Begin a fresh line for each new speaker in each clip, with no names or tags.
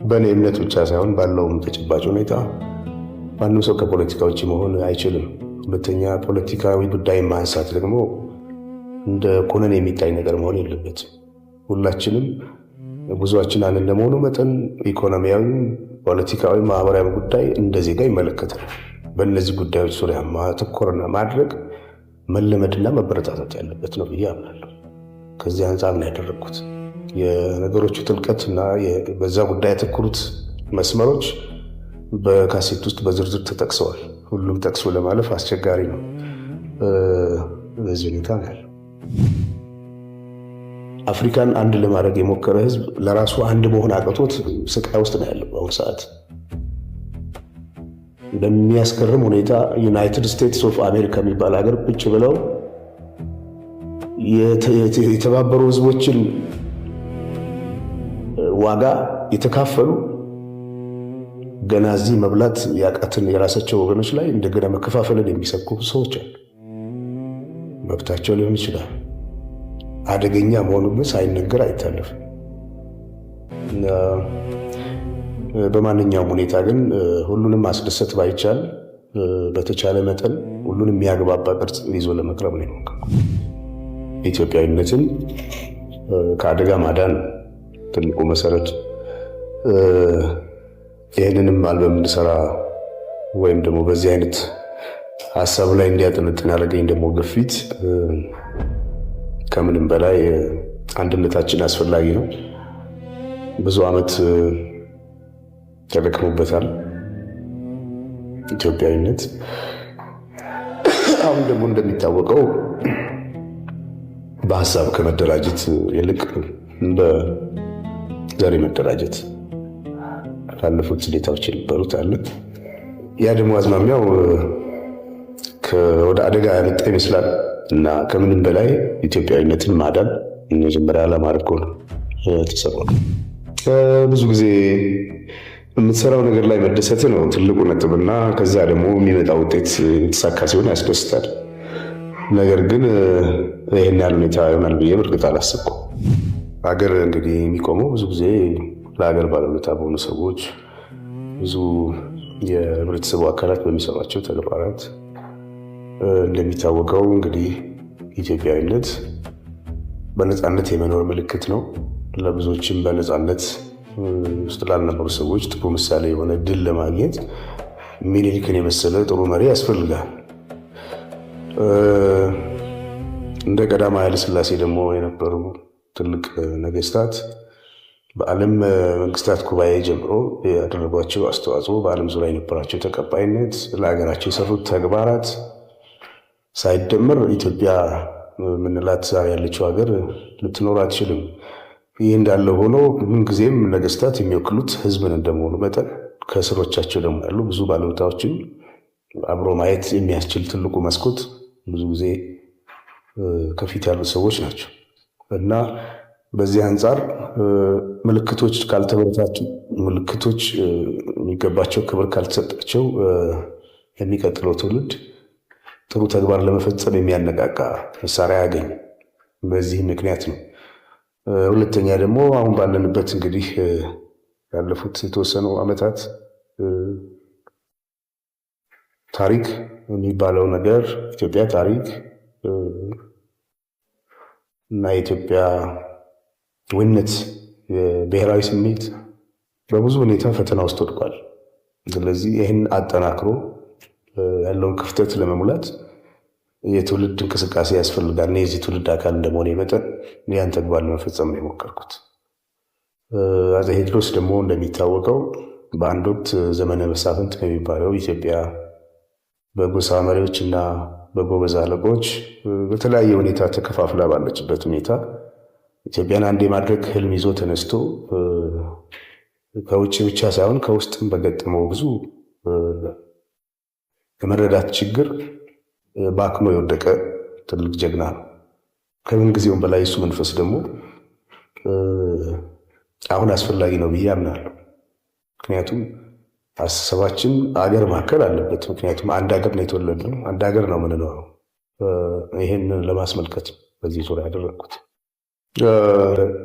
በእኔ እምነት ብቻ ሳይሆን ባለውም ተጨባጭ ሁኔታ ማንም ሰው ከፖለቲካ ውጭ መሆን አይችልም። ሁለተኛ ፖለቲካዊ ጉዳይ ማንሳት ደግሞ እንደ ኮነን የሚታይ ነገር መሆን የለበትም። ሁላችንም ብዙዎችን አንድ እንደመሆኑ መጠን ኢኮኖሚያዊ፣ ፖለቲካዊ፣ ማህበራዊ ጉዳይ እንደ ዜጋ ይመለከታል። በእነዚህ ጉዳዮች ዙሪያ ማተኮርና ማድረግ መለመድና መበረታታት ያለበት ነው ብዬ አምናለሁ። ከዚህ አንጻር ነው ያደረግኩት። የነገሮቹ ጥልቀትና በዛ ጉዳይ ያተኮሩት መስመሮች በካሴት ውስጥ በዝርዝር ተጠቅሰዋል። ሁሉም ጠቅሶ ለማለፍ አስቸጋሪ ነው። በዚህ ሁኔታ ነው ያለው። አፍሪካን አንድ ለማድረግ የሞከረ ህዝብ ለራሱ አንድ መሆን አቅቶት ስቃይ ውስጥ ነው ያለው በአሁኑ ሰዓት። በሚያስገርም ሁኔታ ዩናይትድ ስቴትስ ኦፍ አሜሪካ የሚባል ሀገር ቁጭ ብለው የተባበሩ ህዝቦችን ዋጋ የተካፈሉ ገና እዚህ መብላት ያቃትን የራሳቸው ወገኖች ላይ እንደገና መከፋፈልን የሚሰብኩ ሰዎች አሉ። መብታቸው ሊሆን ይችላል። አደገኛ መሆኑ ግን ሳይነገር አይታለፍም። በማንኛውም ሁኔታ ግን ሁሉንም ማስደሰት ባይቻል በተቻለ መጠን ሁሉንም የሚያግባባ ቅርጽ ይዞ ለመቅረብ ነው የሞከርኩት። ኢትዮጵያዊነትን ከአደጋ ማዳን ትልቁ መሰረት። ይህንንም አልበም እንድሰራ ወይም ደግሞ በዚህ አይነት ሀሳብ ላይ እንዲያጠነጥን ያደረገኝ ደግሞ ግፊት ከምንም በላይ አንድነታችን አስፈላጊ ነው። ብዙ ዓመት ተደክሞበታል ኢትዮጵያዊነት። አሁን ደግሞ እንደሚታወቀው በሀሳብ ከመደራጀት ይልቅ በዘር መደራጀት ላለፉት ሁኔታዎች የነበሩት አለ። ያ ደግሞ አዝማሚያው ወደ አደጋ ያመጣ ይመስላል እና ከምንም በላይ ኢትዮጵያዊነትን ማዳን መጀመሪያ ዓላማ አድርጎ ነው ተሰራው። ብዙ ጊዜ የምትሰራው ነገር ላይ መደሰት ነው ትልቁ ነጥብና ከዛ ደግሞ የሚመጣ ውጤት የተሳካ ሲሆን ያስደስታል። ነገር ግን ይህን ያህል ሁኔታ ይሆናል ብዬ በእርግጥ አላሰብኩም። ሀገር እንግዲህ የሚቆመው ብዙ ጊዜ ለሀገር ባለውለታ በሆኑ ሰዎች፣ ብዙ የህብረተሰቡ አካላት በሚሰሯቸው ተግባራት። እንደሚታወቀው እንግዲህ ኢትዮጵያዊነት በነፃነት የመኖር ምልክት ነው። ለብዙዎችም በነፃነት ውስጥ ላልነበሩ ሰዎች ጥሩ ምሳሌ የሆነ ድል ለማግኘት ሚኒሊክን የመሰለ ጥሩ መሪ ያስፈልጋል። እንደ ቀዳማዊ ኃይለ ሥላሴ ደግሞ የነበሩ ትልቅ ነገስታት በዓለም መንግስታት ጉባኤ ጀምሮ ያደረጓቸው አስተዋጽኦ፣ በዓለም ዙሪያ የነበራቸው ተቀባይነት፣ ለሀገራቸው የሰሩት ተግባራት ሳይደመር ኢትዮጵያ ምንላት ዛሬ ያለችው ሀገር ልትኖር አትችልም። ይህ እንዳለ ሆኖ ምንጊዜም ነገስታት የሚወክሉት ህዝብን እንደመሆኑ መጠን ከስሮቻቸው ደግሞ ያሉ ብዙ ባለውለታዎችን አብሮ ማየት የሚያስችል ትልቁ መስኮት ብዙ ጊዜ ከፊት ያሉ ሰዎች ናቸው እና በዚህ አንጻር ምልክቶች ካልተበረታቱ፣ ምልክቶች የሚገባቸው ክብር ካልተሰጣቸው የሚቀጥለው ትውልድ ጥሩ ተግባር ለመፈጸም የሚያነቃቃ መሳሪያ ያገኝ። በዚህ ምክንያት ነው። ሁለተኛ ደግሞ አሁን ባለንበት እንግዲህ ያለፉት የተወሰኑ ዓመታት ታሪክ የሚባለው ነገር ኢትዮጵያ ታሪክ እና የኢትዮጵያ ወነት የብሔራዊ ስሜት በብዙ ሁኔታ ፈተና ውስጥ ወድቋል። ስለዚህ ይህን አጠናክሮ ያለውን ክፍተት ለመሙላት የትውልድ እንቅስቃሴ ያስፈልጋል። የዚህ ትውልድ አካል እንደመሆነ መጠን ያን ተግባር ለመፈጸም ነው የሞከርኩት። አፄ ቴዎድሮስ ደግሞ እንደሚታወቀው በአንድ ወቅት ዘመነ መሳፍንት የሚባለው ኢትዮጵያ በጎሳ መሪዎች እና በጎበዝ አለቆች በተለያየ ሁኔታ ተከፋፍላ ባለችበት ሁኔታ ኢትዮጵያን አንድ የማድረግ ህልም ይዞ ተነስቶ ከውጭ ብቻ ሳይሆን ከውስጥም በገጠመው ብዙ የመረዳት ችግር ባክኖ የወደቀ ትልቅ ጀግና ነው። ከምን ጊዜውም በላይ እሱ መንፈስ ደግሞ አሁን አስፈላጊ ነው ብዬ አምናለሁ። ምክንያቱም አስተሳሰባችን አገር ማከል አለበት። ምክንያቱም አንድ ሀገር ነው የተወለድነው፣ አንድ ሀገር ነው የምንኖረው። ይህንን ለማስመልከት በዚህ ዙሪያ ያደረግኩት።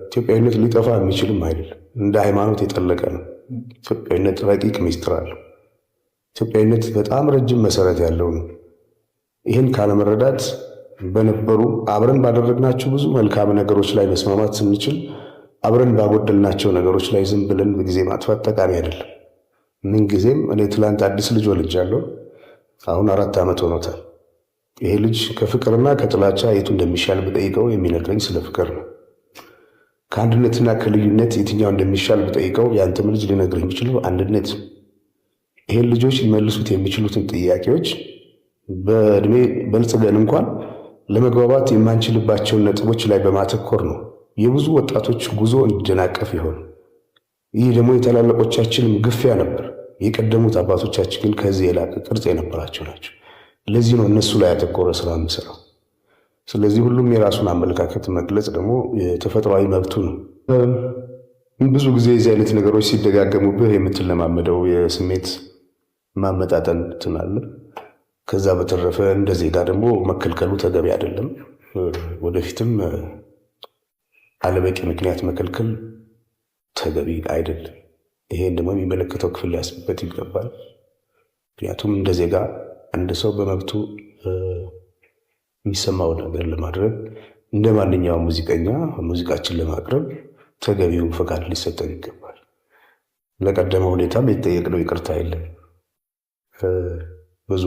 ኢትዮጵያዊነት ሊጠፋ የሚችልም አይደለም። እንደ ሃይማኖት የጠለቀ ነው። ኢትዮጵያዊነት ረቂቅ ሚስጥር አለው። ኢትዮጵያዊነት በጣም ረጅም መሰረት ያለው ነው። ይህን ካለመረዳት በነበሩ አብረን ባደረግናቸው ብዙ መልካም ነገሮች ላይ መስማማት ስንችል አብረን ባጎደልናቸው ነገሮች ላይ ዝም ብለን በጊዜ ማጥፋት ጠቃሚ አይደለም። ምን ጊዜም እኔ ትላንት አዲስ ልጅ ወልጃለሁ። አሁን 4 ዓመት ሆኖታል። ይሄ ልጅ ከፍቅርና ከጥላቻ የቱ እንደሚሻል ብጠይቀው የሚነግረኝ ስለ ፍቅር ነው። ከአንድነትና ከልዩነት የትኛው እንደሚሻል ብጠይቀው ያንተም ልጅ ሊነግር የሚችለው አንድነት። ይሄን ልጆች ሊመልሱት የሚችሉትን ጥያቄዎች በእድሜ በልጽገን እንኳን ለመግባባት የማንችልባቸውን ነጥቦች ላይ በማተኮር ነው የብዙ ወጣቶች ጉዞ እንዲደናቀፍ ይሆን። ይህ ደግሞ የታላላቆቻችንም ግፊያ ነበር። የቀደሙት አባቶቻችን ግን ከዚህ የላቀ ቅርጽ የነበራቸው ናቸው። ለዚህ ነው እነሱ ላይ ያተኮረ ስራ የምሰራው። ስለዚህ ሁሉም የራሱን አመለካከት መግለጽ ደግሞ የተፈጥሯዊ መብቱ ነው። ብዙ ጊዜ የዚህ አይነት ነገሮች ሲደጋገሙብህ የምትለማመደው የስሜት ማመጣጠን ትናለ። ከዛ በተረፈ እንደ ዜጋ ደግሞ መከልከሉ ተገቢ አይደለም። ወደፊትም አለበቂ ምክንያት መከልከል ተገቢ አይደለም። ይሄን ደግሞ የሚመለከተው ክፍል ሊያስብበት ይገባል። ምክንያቱም እንደ ዜጋ አንድ ሰው በመብቱ የሚሰማው ነገር ለማድረግ እንደ ማንኛውም ሙዚቀኛ ሙዚቃችን ለማቅረብ ተገቢው ፈቃድ ሊሰጠን ይገባል። ለቀደመ ሁኔታም የተጠየቅነው ይቅርታ የለም። ብዙ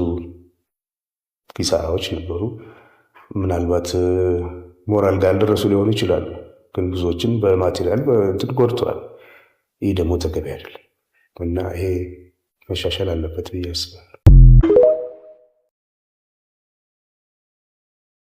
ኪሳራዎች ነበሩ። ምናልባት ሞራል ጋር ያልደረሱ ሊሆኑ ይችላሉ፣ ግን ብዙዎችን በማቴሪያል በእንትን ጎድተዋል። ይህ ደግሞ ተገቢ አይደለም እና ይሄ መሻሻል አለበት ብዬ አስባለሁ።